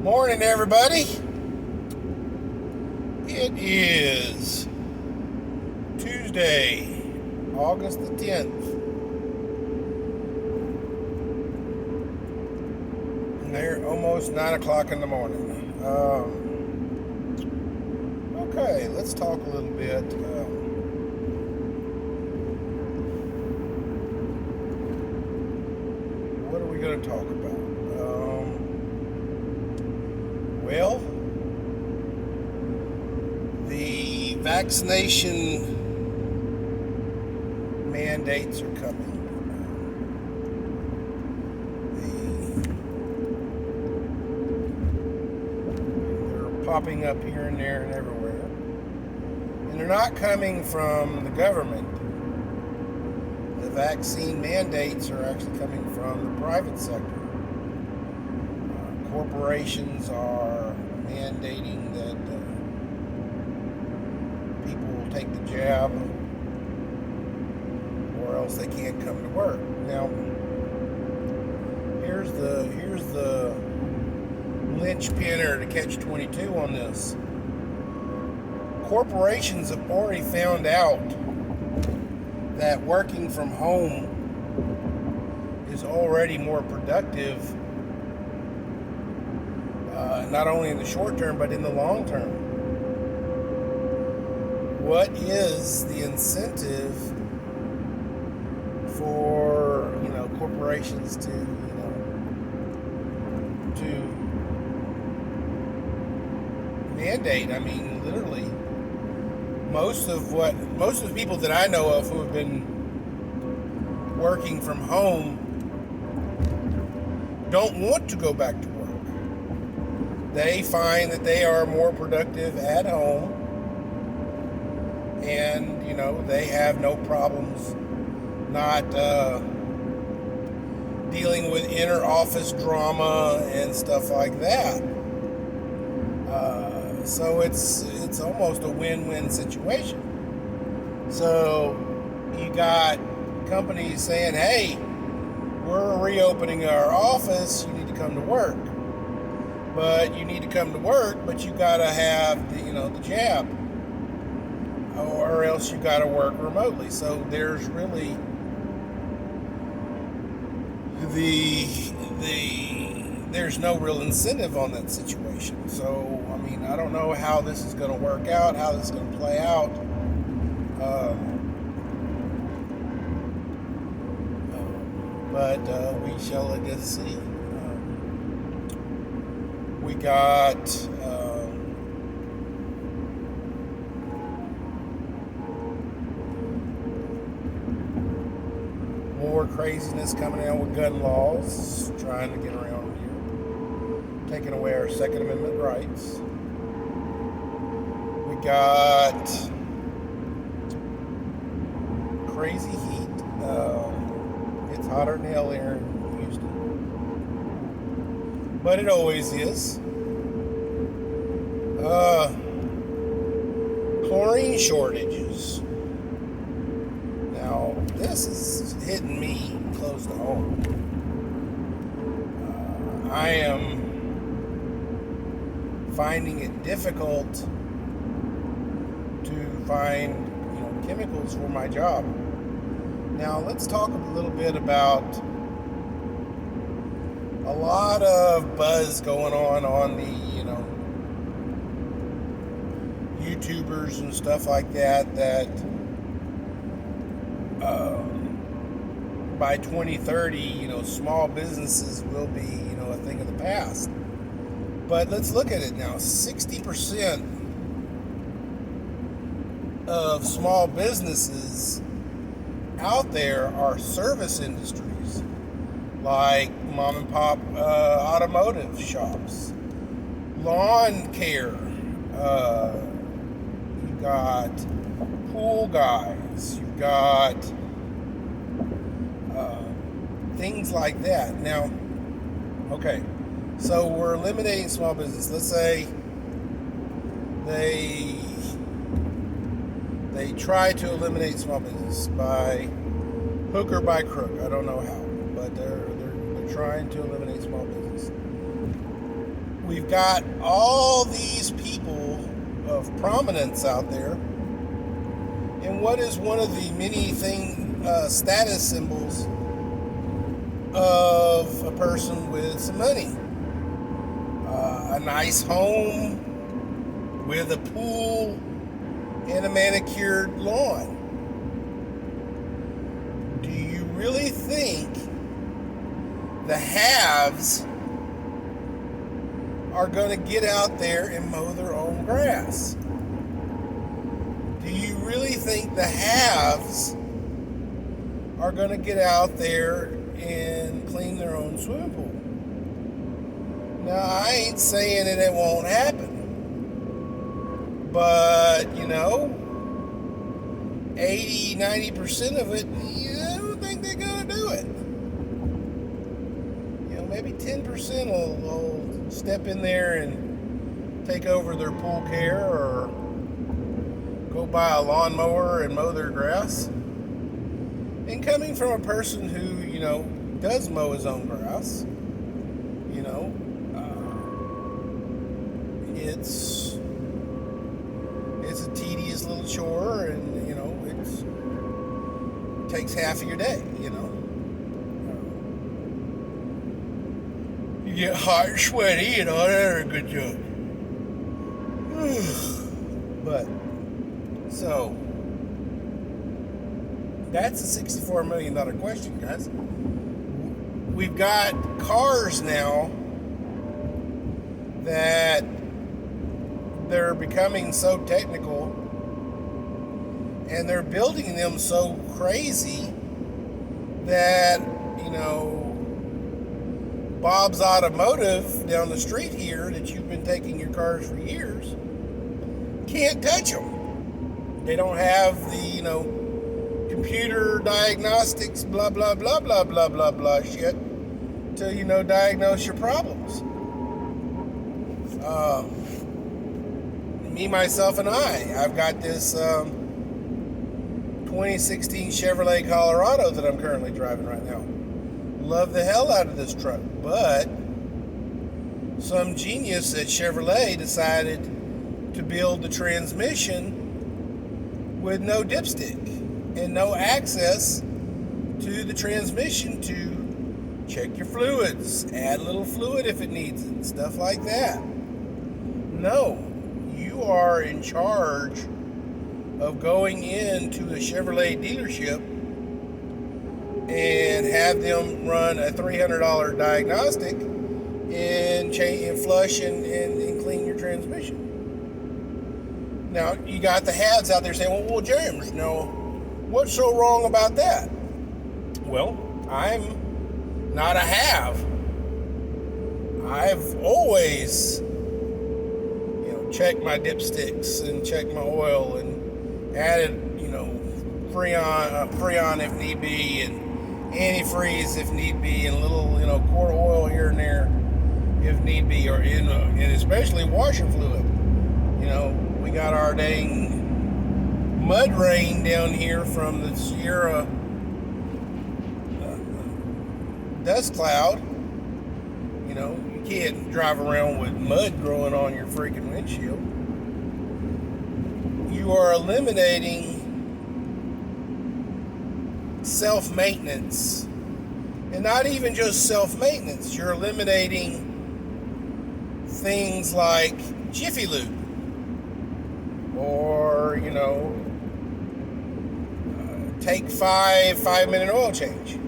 Morning, everybody. It is Tuesday, August the 10th. And they're almost 9 o'clock in the morning. Okay, let's talk a little bit. What are we going to talk about? Well, the vaccination mandates are coming. They're popping up here and there and everywhere. And they're not coming from the government. The vaccine mandates are actually coming from the private sector. Corporations are mandating that people will take the jab or else they can't come to work. Now, here's the linchpin or the catch-22 on this. Corporations have already found out that working from home is already more productive, not only in the short term, but in the long term. What is the incentive for, corporations to mandate? I mean, literally, most of the people that I know of who have been working from home don't want to go back to work. They find that they are more productive at home, and they have no problems not dealing with inner office drama and stuff like that. So it's almost a win-win situation. So you got companies saying, "Hey, we're reopening our office. You need to come to work." But you need to come to work, but you gotta have the jab, or else you gotta work remotely. So there's really there's no real incentive on that situation. So I mean, I don't know how this is going to work out, how this is going to play out. But we shall, I guess, see. We got more craziness coming out with gun laws, trying to get around here, taking away our Second Amendment rights. We got crazy heat. It's hotter than hell here in Houston, but it always is. Chlorine shortages. Now, this is hitting me close to home. I am finding it difficult to find, chemicals for my job. Now, let's talk a little bit about a lot of buzz going on the, YouTubers and stuff like that by 2030, small businesses will be, a thing of the past. But let's look at it now. 60% of small businesses out there are service industries, like mom and pop automotive shops, lawn care. You've got pool guys. You've got things like that. Now, okay, so we're eliminating small business. Let's say they try to eliminate small business by hook or by crook. I don't know how, but they're trying to eliminate small business. We've got all these people of prominence out there, and what is one of the many status symbols of a person with some money? A nice home with a pool and a manicured lawn. Do you really think the haves are going to get out there and mow their own grass? Do you really think the haves are going to get out there and clean their own swimming pool? Now, I ain't saying that it won't happen. But, 80, 90% of it, I don't think they're going to do it. Maybe 10% will step in there and take over their pool care or go buy a lawnmower and mow their grass. And coming from a person who, does mow his own grass, it's a tedious little chore, and it takes half of your day. You get hot and sweaty and all that other good junk. But so that's a $64 million question, guys. We've got cars now that they're becoming so technical, and they're building them so crazy that, Bob's Automotive down the street here that you've been taking your cars for years can't touch them. They don't have the, computer diagnostics, blah, blah, blah, blah, blah, blah, blah shit to, diagnose your problems. Me, myself, and I've got this 2016 Chevrolet Colorado that I'm currently driving right now. Love the hell out of this truck, but some genius at Chevrolet decided to build the transmission with no dipstick and no access to the transmission to check your fluids, add a little fluid if it needs it, stuff like that. No, you are in charge of going into a Chevrolet dealership and have them run a $300 diagnostic and change and flush and clean your transmission. Now, you got the haves out there saying, well, James, what's so wrong about that? Well, I'm not a have. I've always, checked my dipsticks and checked my oil and added, Freon if need be, and antifreeze if need be, and a little, quart of oil here and there if need be, or and especially washer fluid. We got our dang mud rain down here from the Sierra dust cloud. You can't drive around with mud growing on your freaking windshield. You are eliminating self-maintenance. And not even just self-maintenance. You're eliminating things like Jiffy Lube. Or, take 5-minute oil change.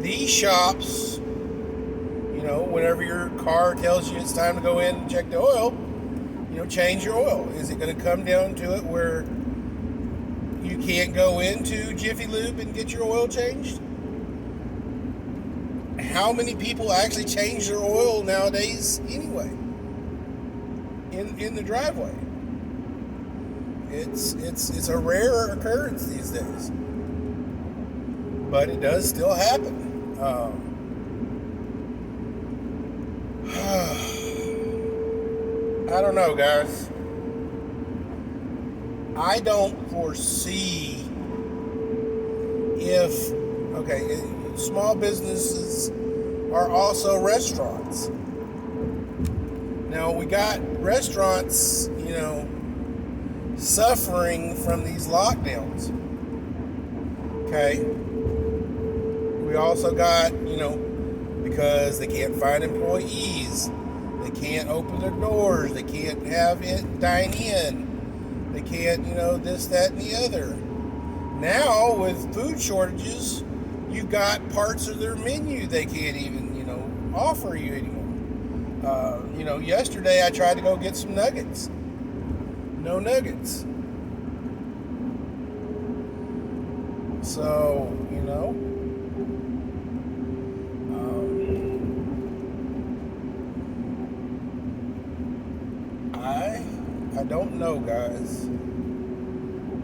These shops, whenever your car tells you it's time to go in and check the oil, change your oil. Is it going to come down to it where you can't go into Jiffy Lube and get your oil changed? How many people actually change their oil nowadays anyway? In the driveway. It's a rare occurrence these days. But it does still happen. I don't know, guys. I don't foresee small businesses are also restaurants. Now we got restaurants, suffering from these lockdowns. Okay. We also got, because they can't find employees, they can't open their doors, they can't have it dine in, they can't, this, that, and the other. Now, with food shortages, you got parts of their menu they can't even, offer you anymore. Yesterday I tried to go get some nuggets. No nuggets. So, I don't know, guys.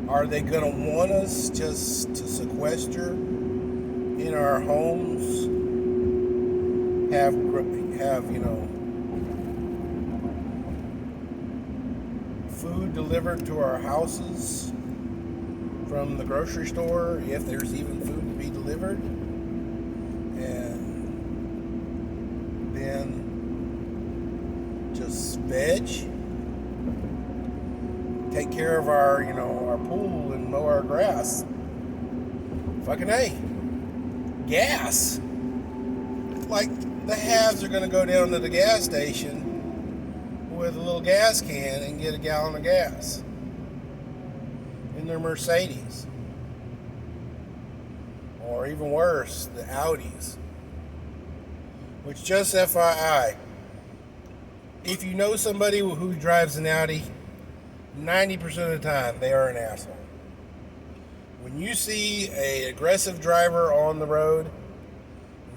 Are they going to want us just to sequester in our homes? Have food delivered to our houses from the grocery store, if there's even food to be delivered, and then just veg, take care of our our pool and mow our grass. Fucking A. Gas. Like, the haves are going to go down to the gas station with a little gas can and get a gallon of gas in their Mercedes. Or even worse, the Audis. Which, just FYI, if you know somebody who drives an Audi, 90% of the time they are an asshole. When you see an aggressive driver on the road,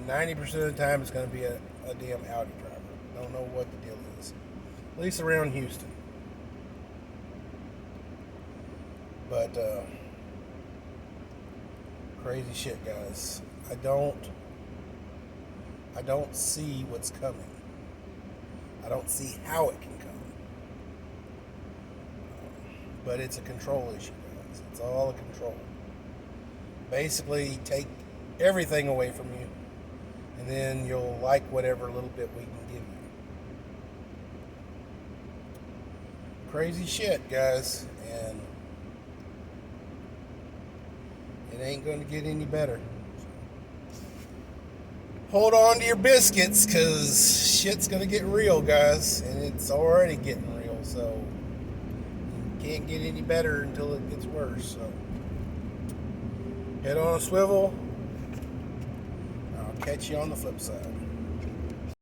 90% of the time it's going to be a damn Audi driver. Don't know what the deal is. At least around Houston. But crazy shit, guys. I don't see what's coming. I don't see how it can come. But it's a control issue, guys. It's all a control. Basically, take everything away from you, and then you'll like whatever little bit we can give you. Crazy shit, guys, and it ain't going to get any better. Hold on to your biscuits, because shit's going to get real, guys, and it's already getting real, so you can't get any better until it gets worse. So head on a swivel. I'll catch you on the flip side.